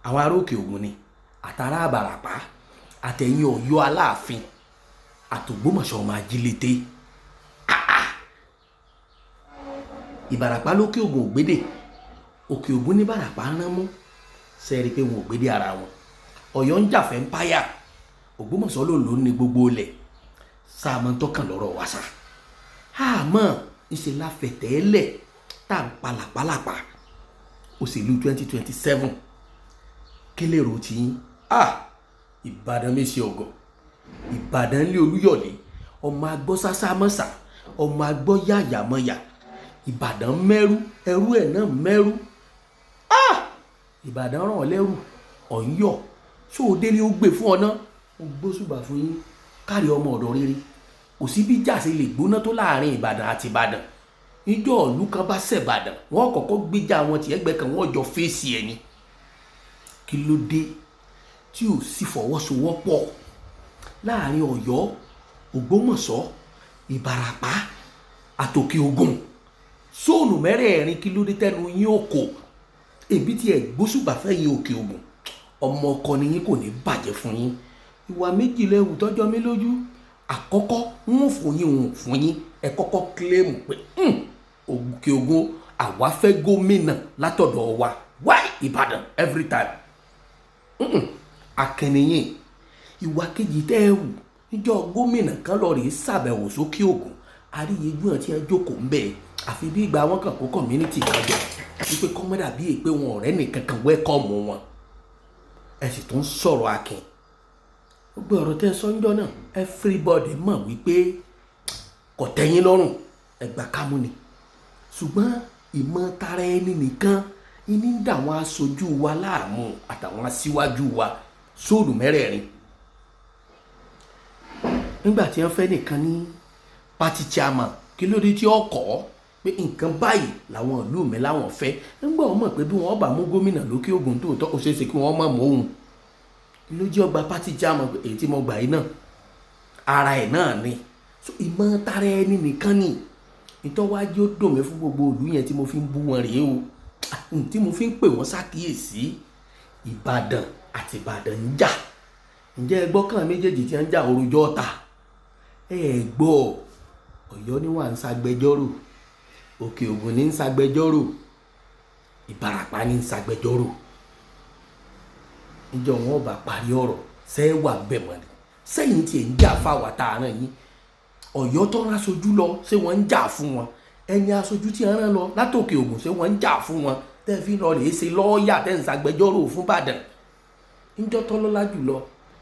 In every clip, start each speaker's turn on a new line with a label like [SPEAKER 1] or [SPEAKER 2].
[SPEAKER 1] àwọn ará Òkè Ògùn ni àtàrà Àbàràpá àtẹ̀yìn Ọ̀yọ́ Aláàfin àtògbómọ̀ṣọ́ ọmọ ajílété. Ìbàràpá lókè Ògùn ògbédè, Òkè Ògùn ní Ìbàràpá rán mú, sẹ́ẹ̀rí pé wọn ò gbédè ara wọn. Ọ̀yọ́ ń jàfẹ́ ń páyà, Ògbómọ̀ṣọ́ ló ló ní gbogbo ilẹ̀. Sáàmọ́ tọ́kàn lọ́rọ̀ wá sá àmọ́ ìṣe láfẹ̀tẹ́lẹ̀ tá à ń palàpálàpà òṣèlú 2027 kí lè rò tí Ìbàdàn méṣe ọgọ, Ìbàdàn lé Olúyọ̀lé, ọmọ agbọ́ sásá mọ́sà, ọmọ agbọ́ yàyàmọ́yà, Ìbàdàn mẹ́rú ẹrú ẹ̀ náà mẹ́rú. Ìbàdàn ràn ọ́ lẹ́rù ọ̀nyọ́ ṣó o délé ó gbé fún ọ náà ó gbóṣùbà fún yín kárí ọmọ ọ̀dọ̀ rere. Kò sí bí jàse lè gbóná tó láàrin Ìbàdàn àti Ìbàdàn. Níjọ́ ìlú kan bá ṣẹ̀bàdàn wọ́n kọ́kọ́ gbéjà wọn tí ẹgbẹ́ kan wọ́n jọ fèsì ẹni. Kí ló dé tí ò sí fọwọ́sowọ́pọ̀ láàrin Ọ̀yọ́, Ògbómọ̀ṣọ́, Ìbàràpá àtòkè Ògùn? Sóònù mẹ́rẹ̀ẹ̀rin kí ló dé tẹ́nu yín ò kò? Èbí tí ẹ gbóṣùbà fẹ́ yín Òkè Ògùn, ọmọ ọkọ ni yín kò ní bàjẹ́ fún yín. Ìwà méjì lẹ́wù tọ́jọ́ mi lójú. Àkọ́kọ́ ń fún yín ẹ kọ́kọ́ kílẹ̀mù pé Òkè Ògùn àwa fẹ́ gómìnà látọ̀dọ̀ wa. Why Ìbàdàn every time? Akẹniyìn. Ìwà kejì tẹ́ ẹ wù níjọ́ gómìnà kan lọ rèé ṣàbẹ̀wò sókè Ògùn, àríyéjú àti ẹ jókòó ń bẹ̀ àfi bí ìgbà wọn kàn kó community kan jọ wípé kọ́mọ́dà bíi pé wọn ọ̀rẹ́ nìkan kan wẹ́kọ̀mù wọn. Ẹ sì tún sọ̀rọ̀ akin. Gbogbo ọ̀rọ̀ tẹ́ sọ́njọ́ náà everybody mọ̀ wípé kò tẹ́yìn lọ́rùn ẹgbà kámú ni. Ṣùgbọ́n ìmọ̀ tara ẹni nìkan ní dà wọn aṣojú wa láàmú àtàwọn aṣíwájú wa sóòlù mẹ́rẹ̀ẹ̀rin. Nígbà tí wọ́n fẹ́ nìkan ní party chairman, kí ló dé tí ó kọ́ pé nǹkan báyìí làwọn ìlú mi láwọn fẹ́. Nígbà wọn mọ̀ pé bí wọ́n bá mú gómìnà lókè Ògùn tó tọ́ kò ṣeé ṣe kí wọ́n mọ̀ mọ́ òun. Ló jẹ́ ọgbà party chairman èyí tí mo gbà yìí náà ara ẹ̀ náà ni. So ìmọ̀ tara ẹni nìkan ni ìtọ́wájú ó dùn mí fún gbogbo ìlú yẹn tí mo fi ń bú wọn rèé o, tí mo fi ń pè wọ́n ṣàkíyèsí. Ìbàdàn àti Ìbàdàn ń jà. Ǹjẹ́ ẹ gbọ́ kàn méjèèjì tí wọ́n ń jà orújọ́ ta? Ẹ gbọ́ Ọ̀yọ́ ni wọ́n ń ṣagbẹjọ́rò, Òkè Ògùn ní ń ṣagbẹjọ́rò, Ìbàràpá ní ń ṣagbẹjọ́rò. Níjọ́ wọn ò bá parí ọ̀rọ̀ ṣẹ́ wà bẹ̀ mọ́ ni. Sẹ́yìn tí ẹ̀ ń jà fáwọn àtàràn yín. Ọ̀yọ́ tó rán aṣojú lọ ṣé wọ́n ń jà fún wọn? Ẹni aṣojú tí wọ́n rán lọ látòkè Ògùn ṣé wọ́n ń jà fún wọn? Tẹ́ fi lọ rèé ṣe lọ́ọ̀yà tẹ́ ń ṣagbẹjọ́rò fún Ìbàdàn. Níjọ́ tó lọ́lá jùlọ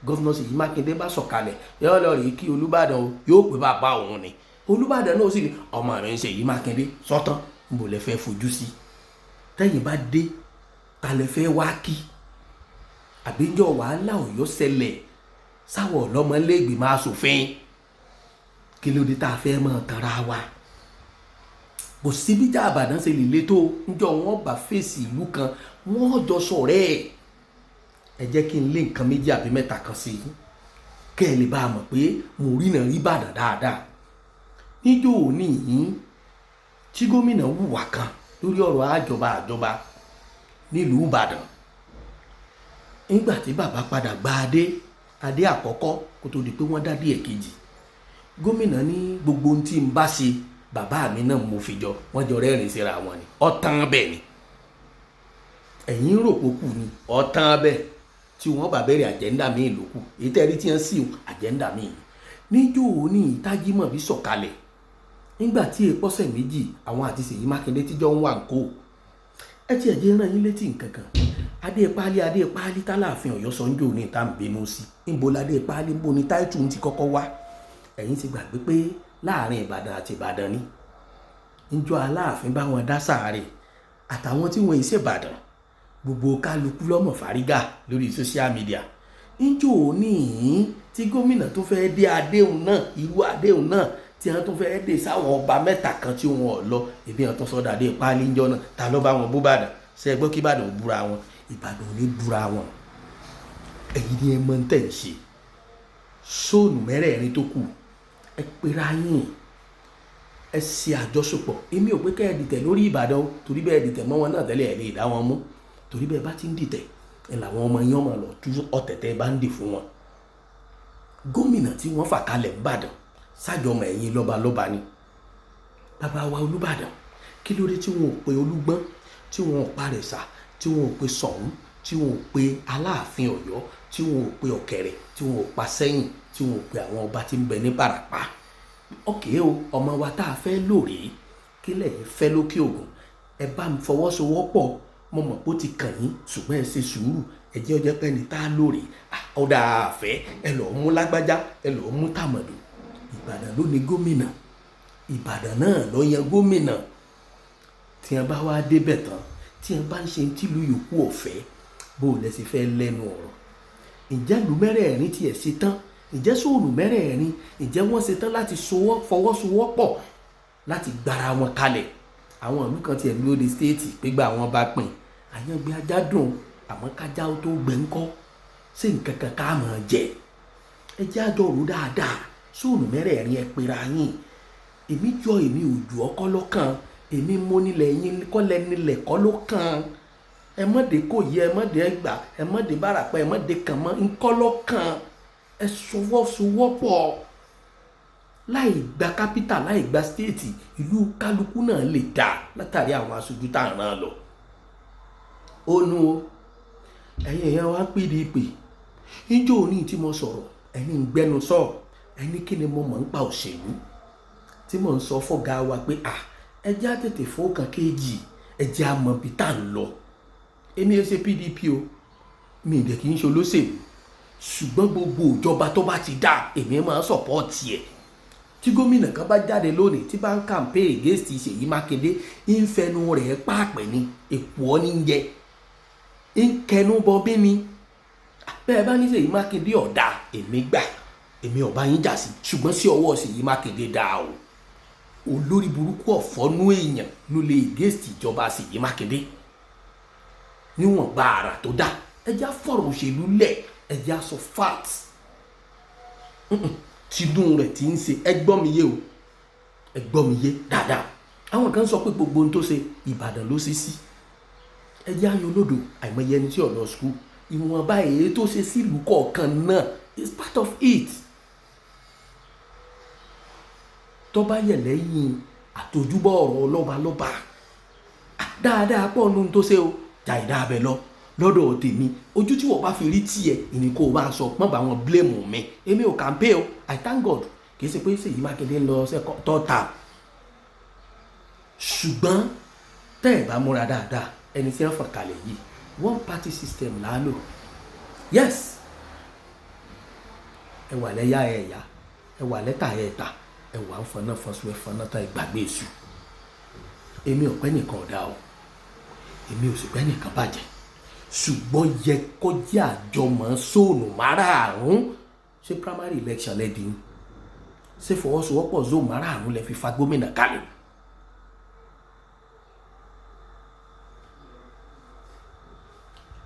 [SPEAKER 1] gọ́fúnà Ṣèyí Mákindé bá sọ̀kalẹ̀ yóò lọ rèé kí Olúbàdàn o, yóò pè bàbá òun ni. Olúbàdàn náà sì ní ọmọ rẹ̀ ń Ṣèyí Mákindé sọ́tán níbo lẹ fẹ́ fojú sí? Tẹ́yìn bá dé ta lẹ fẹ́ wá kí? Àbíjọ́ wàhálà Ọ̀yọ́ ṣẹlẹ̀ sáwọ̀ ọlọ́mọlẹ́gbẹ̀mọ aṣòfin. Kí ló dé tá a fẹ́ mọ̀ tanra wa? Kò sí bí ìjà Ìbàdàn ṣe lè le tó níjọ́ wọn bá fèsì ìlú kan wọ́n jọ sọ̀rẹ́ ẹ̀. Ẹ jẹ́ kí n lé nǹkan méjì àbí mẹ́ta kan sí i kẹ́ ẹ lè bá a mọ̀ pé mo rí náà rí Ìbàdàn dáadáa. Níjọ́ òní yìí tí gómìnà hùwà kan lórí ọ̀rọ̀ àjọba nílùú Ìbàdàn. Nígbà tí bàbá padà gba adé àkọ́kọ́ kó tó di pé wọ́n dádé ẹ̀kejì, gómìnà ní gbogbo ohun tí n bá ṣe bàbá mi náà mo fi jọ, wọ́n jọ rẹ́rìn síra wọn ni. Ọ̀tán bẹ́ẹ̀ ni ẹ̀yin rò pé kù ni, ọ̀tán bẹ́ẹ̀ tí wọ́n bá bẹ̀rẹ̀ àjẹ́ndà míì lókù èyí tẹ́rí tí wọ́n sì àjẹ́ndà míì. Níjọ́ òní Tájímọ̀bí sọ̀kalẹ̀ nígbà tí èèpọ̀sẹ̀ méjì àwọn àti Ṣèyí Mákindé tíjọ́ ń wà ń kó. Ẹ ti ẹ̀jẹ̀ rán yín létí nǹkan kan. Adé páálí tálàfin Ọ̀yọ́ sọ́njọ́ ní ìta ń bínú sí. Níbo ládé páálí ń bo ni táìtù ti kọ́kọ́ wá? Ẹ̀yin ti gbàgbé pé láàrin Ìbàdàn àti Ìbàdàn ni. Níjọ́ Aláàfin bá wọn dá sàárè àtàwọn tí wọ́n ṣe Ìbàdàn gbogbo kálukú lọ́mọ fárígà lórí social media. Níjọ́ òní tí gómìnà tó fẹ́ dé adéhùn náà irú adéhùn náà tí wọ́n tó fẹ́ dé sáwọn ọba mẹ́ta kan tí wọ́n ò lọ ebi wọn tó sọ́dọ̀ adé páálí ńjọ́ náà ta ló bá wọn bú Ìbàdàn? Ṣé ẹ gbọ́ kí Ìbàdàn ò búra wọn? Ìbàdàn ò ní búra wọn. Ẹ̀yin ni ẹ mọ̀ ń tẹ̀ ń ṣe. Sóònù mẹ́rẹ̀ẹ̀rin tó kù ẹ pera yín ẹ ṣe àjọṣepọ̀. Èmi ò pé kẹ́ ẹ dìtẹ̀ lórí Ìbàdàn o torí bẹ́ẹ̀ dìtẹ̀ mọ́ wọn náà tẹ́lẹ̀ ẹ̀ lè dá wọn mú torí bẹ́ẹ̀ bá ti ń dìtẹ̀ ẹ làwọn ọmọ yẹn máa lọ tú ọ̀tẹ̀tẹ̀ báńdì fún wọn. gómìnà tí wọ́n fà kalẹ̀ ńbàdàn sájọmọ ẹ̀yìn lọ́balọ́ba ni bàbá wa olúbàdàn. kí ló dé tí wọn ò pe olúgbọ́n, tí wọn ò parẹ̀sà, tí wọn ò pe sọ̀hún, tí wọn ò pe aláàfin ọ̀yọ́, tí wọn ò pe ọ̀kẹ̀rẹ̀, tí wọn ò pa sẹ́yìn, tí wọn ò pe àwọn ọba tí ń bẹ ní Ìbàràpá. ọ̀kẹ́ o, ọmọ wa tá a fẹ́ lóore kí lẹ́yìn fẹ́ lókè ògùn, ẹ bá mi fọwọ́sowọ́pọ̀. mo mọ̀ pé ó ti kàn yín ṣùgbọ́n ẹ ṣe sùúrù, ẹ jẹ́ ọjọ́ pẹ́ni tá a lóore. ọ̀dà àfẹ́ ẹ lọ́ọ́ mú lágbájá, ẹ lọ́ọ́ mú tàmọ̀dù. Ìbàdàn ló ní gómìnà, Ìbàdàn náà ló yan gómìnà. tí wọn bá wá débẹ̀ tán, tí wọn bá ń ṣe tìlú yòókù ọ̀fẹ́, bó o lẹ ṣe fẹ́ lẹ́nu ọ̀rọ̀. ǹjẹ́ ìlú mẹ́rẹ̀ẹ̀rin tiẹ̀ ṣe tán? ǹjẹ́ sóòlù mẹ́rẹ̀ẹ̀rin ǹjẹ́ wọ́n ṣe tán láti fọwọ́sowọ́pọ̀ láti gbára wọn kalẹ̀? àwọn ìlú kan tiẹ̀ lóde stéètì pé gbà wọn bá pín àyàngbé ajá dùn, àmọ́ kájá ó tó gbẹ ńkọ́, ṣé nǹkan kan ká máa jẹ? ẹ jẹ́ àjọrò dáadáa, sóòlù mẹ́rẹ̀ẹ̀rin ẹ pera yín. èmi jọ èmi ò jù ọkọ́ lọ́kàn, èmi mo nílẹ̀ yín kọ́lẹ̀ nílẹ̀ kọ́ ló kàn. ẹ mọ̀dé kò yẹ, ẹ mọ̀dé ẹgbà, ẹ mọ̀dé báràpá, ẹ mọ̀dé kàn mọ́ ńkọ́ ló kàn. ẹ sọwọ́sowọ́pọ̀, láì gba kápítà, láì gba stéètì, ìlú kálukú náà lè dà látàrí àwọn aṣojú tá à ń rán lọ. ó nu o, ẹ̀yin èèyàn wá PDP, níjọ́ òní tí mo sọ̀rọ̀ ẹni ń gbẹ́nu sọ̀rọ̀, ẹni kí ni mo mọ̀ ń pa òṣèlú, tí mo ń sọ fọ́gá wa pé ẹ jẹ́ á tètè fọ́ọ̀kan kéjì, ẹ jẹ́ á mọ ibi tá à ń lọ. èmi ẹ ṣe PDP o, mi ìdẹ̀ kì í ṣe olóṣèlú, ṣùgbọ́n gbogbo ìjọba tó bá ti dá èmi máa ń sọ̀pọ́ọ̀tì ẹ̀. tí gómìnà kan bá jáde lónìí tí bá ń kàmpé against Ṣèyí Mákindé, ń fẹnu rẹ̀ pààpẹ́ ni, èpò ọ́ ní ń jẹ, ń kẹnu bọ bí ni. bẹ́ẹ̀ bá ní Ṣèyí Mákindé ọ̀dà, èmi gbà, èmi ọ̀bá yín jà sí, ṣùgbọ́n sí ọwọ́ Ṣèyí Mákindé dáa o. olórí burúkú ọ̀fọ́nú èèyàn ló lè against ìjọba Ṣèyí Mákindé níwọ̀n gba àrà tó dá. ẹ já fọ̀rọ̀ òṣèlú lẹ̀, ẹ já sọ fact. tinú rẹ̀ ti ń ṣe, ẹ gbọ́ mi yé o, ẹ gbọ́ mi yé dáadáa. àwọn kan sọ pé gbogbo ohun tó ṣe Ìbàdàn ló ṣe sí. ẹ jẹ́ àyàn olódò, àìmọye ẹni tí ò lọ skul, ìwọ̀nba èyí tó ṣe sílùú kọ̀ọ̀kan náà is part of it. tó bá yẹ lẹ́yìn àtòjúbọ̀ ọ̀rọ̀ ọlọ́balọ́ba dáadáa pọ̀ nínú tó ṣe o, jà ìdá abẹ lọ. lọ́dọ̀ tèmi, ojú tí wọ́n bá fi rí tiẹ̀ ìní kó o bá sọ, má bá wọn blame mi. èmi ò kàmpé o, I thank God. kì í ṣe pé Ṣèyí Mákindé ń lọ tọ́ta, ṣùgbọ́n tẹ́ ẹ̀ bá múra dáadáa, ẹni tí wọ́n fà kalẹ̀ yìí one party system là á lò. yes, ẹ wà lẹ́yà ẹ̀yà, ẹ wà lẹ́tà ẹ̀ta, ẹ wà ń fọnà fọnṣu ẹ fọnà tán ìgbàgbé èṣù. èmi ò pẹ́ nìkan ọ̀dà o, èmi ò sì pẹ́ nìkan bàjẹ́, ṣùgbọ́n yẹ kó jẹ́ àjọmọ̀ sóònù márààrún. ṣé primary election lẹ́dí ń ṣe fọwọ́sowọ́pọ̀ zone márààrún lẹ́ fi fa gómìnà kalẹ̀.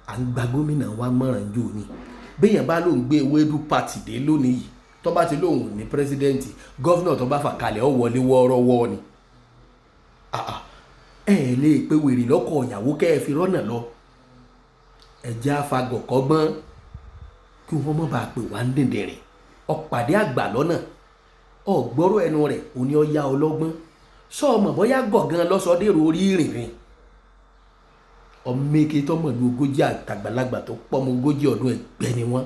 [SPEAKER 1] à ń gba gómìnà wa mọ̀ràn jò ní béèyàn bá lóun gbé ewédú pàtì dé lónìí yìí, tó bá ti lóun ní pírẹsidẹ́ǹtì, gọ́fìnà tó bá fà kalẹ̀ ó wọlé wọ́ọ́rọ́wọ́ ni. ẹ lè pe wèrè lọ́kọ̀ ìyàwó kẹ́ ẹ fi rọ́nà lọ. ẹ̀jẹ̀ afagọ̀ kọ́gbọ́n kí wọ́n mọ̀ bá pè wá ń dìndìnrìn. ọ̀pàdé àgbà lọ́nà, ọ̀gbọ́rọ̀ ẹnu rẹ̀ òní ọ̀ya ọlọ́gbọ́n. sọ́ọ̀mọ̀ bóyá gọ̀gán lọ́sọdẹ̀rọ̀ orí ìrìnrìn. ọmọ eke tọmọ lu 40 àtàgbàlagbà tó pọ́mọ 40 ọdún ẹgbẹ́ ni wọ́n.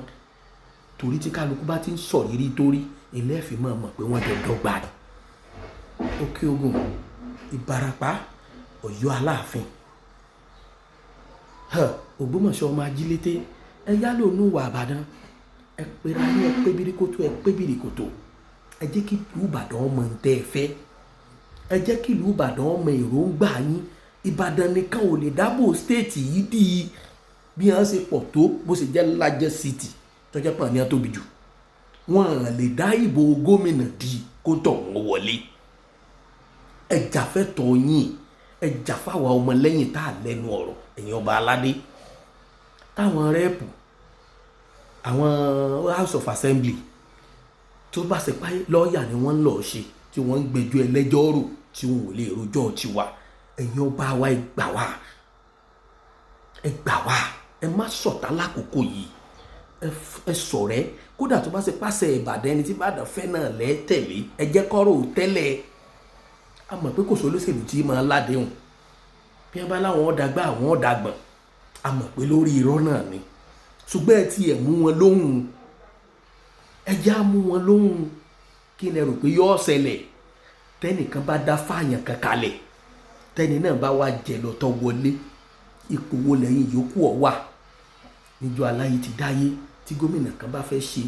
[SPEAKER 1] torí tí kálukú bá ti ń sọ rírí torí ilé ẹ̀fìn máa mọ̀ pé wọ́n jọ dọ́gba ni. Òkè Ògùn, Ìbàràpá, Ọ̀yọ́ Aláàfin, Ògbómọ̀ṣọ́ ọmọ ajílété, ẹ yálò nù wà Ìbàdàn, ẹ pera ní ẹ pé birikoto, ẹ pé birikoto. ẹ jẹ́ kí ìlú Ìbàdàn ọmọ ń tẹ́ ẹ fẹ́, ẹ jẹ́ kí ìlú Ìbàdàn ọmọ èròǹgbà yín. Ìbàdàn nìkan ò lè dábò stéètì yìí di bí wọ́n ṣe pọ̀ tó bó ṣe jẹ́ largest city tọ́jọ́ pọ̀ ní àtóbi jù. wọ́n lè dá ìbò gómìnà di kó tọ̀ wọ́n wọlé. ẹ jà fẹ́tọ̀ yín, ẹ jà fáwọn ọmọlẹ́yìn tá a lẹ́nu ọ̀rọ̀, ẹ̀yin ọba aládé. táwọn rẹ́ẹ̀pù, àwọn House of Assembly tó bá ṣe pé lọ́ọ̀yà ni wọ́n ń lọ ṣe, tí wọ́n ń gbẹ́jọ́ ẹlẹ́jọ́ rò tí wọn ò lè rojọ́ tiwa, ẹ̀yin ọba wa ẹ gbà wá, ẹ gbà wá, ẹ má ṣọ̀tá lákòókò yìí, ẹ ṣọ̀rẹ́, kódà tó bá ṣe pàṣẹ Ìbàdàn ẹni tí Ìbàdàn fẹ́ náà lẹ́tẹ̀lé, ẹ jẹ́ kọ́rọ̀ tẹ́lẹ̀. A mọ̀ pé kò sí olóṣèlú tí máa ládéhùn, bí wọ́n bá láwọn ọ̀dàgbà àwọn ọ̀dàgbọ̀n, a mọ̀ pé lórí irọ́ náà ni, ṣùgbọ́n ẹ ti ẹ̀ mú wọn lóhùn, ẹ já mú wọn lóhùn. Kí ni ẹ rò pé yóò ṣẹlẹ̀ tẹ́nìkan bá dá fáàyàn kankalẹ̀, tẹ́ni náà bá wá jẹ lọ́tọ̀ wọlé, ipò wo lẹ́yìn yòókù ọ̀ wà? Níjọ́ aláyé ti dáyé, tí gómìnà kan bá fẹ́ ṣe,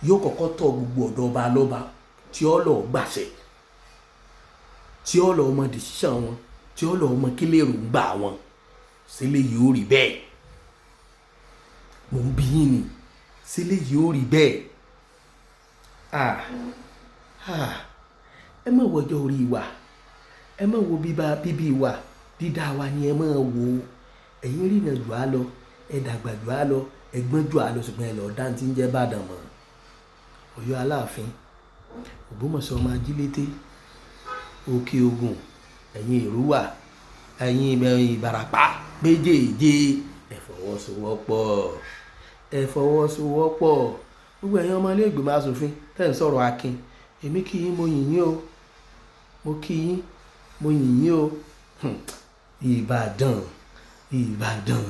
[SPEAKER 1] yóò kọ́kọ́ tọ̀ gbogbo ọ̀dọ́ ọba lọ́ba tí ó lọ gbàṣẹ, tí ó lọ mọ decision wọn, tí ó lọ mọ kílẹ̀ èròǹgbà wọn. Sílẹ̀ yìí ó rí bẹ́ẹ̀, mò ń bí yín ni, sílẹ̀ yìí ó rí bẹ́ẹ̀. Ẹ má wọjọ́ orí wa, ẹ má wo bíbí wa, dídá wa ni ẹ má wo. Ẹ̀yin rìnà jù á lọ, ẹ dàgbà jù á lọ, ẹ gbọ́n jù á lọ, ṣùgbọ́n ẹ lọ dá tí ń jẹ́ Ìbàdàn mọ́. Ọ̀yọ́ Aláàfin, Ògbómọ̀ṣọ́ ọmọ Ajílété, Òkè Ògùn, ẹ̀yin Èrúwà, ẹ̀yin Ìbàràpá méjèèjì, ẹ fọwọ́sowọ́pọ̀, ẹ fọwọ́sowọ́pọ̀. Gbogbo ẹ̀yin ọmọ ilé ìgbìmọ̀ aṣòfin tẹ́ ń sọ̀rọ̀ akin, èmi kí yín, mo yìn yín o, mo kí yín, mo yìn yín o. Ìbàdàn, Ìbàdàn,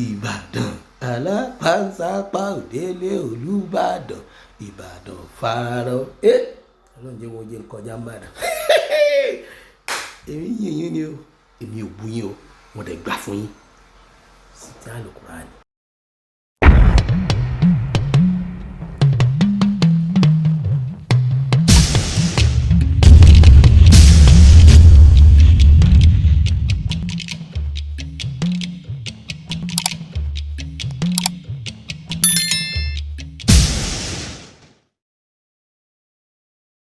[SPEAKER 1] Ìbàdàn, alápánsápá òdélé Olúbàdàn, Ìbàdàn fararọ. Ọlọ́run jẹ́ wọ́n jẹ́ nkọjá ń bàdàn. Èmi yìn yín ni o, èmi ò bú yín o, mo dẹ̀ gbà fún yín. Sì tí Al-Qur'ani.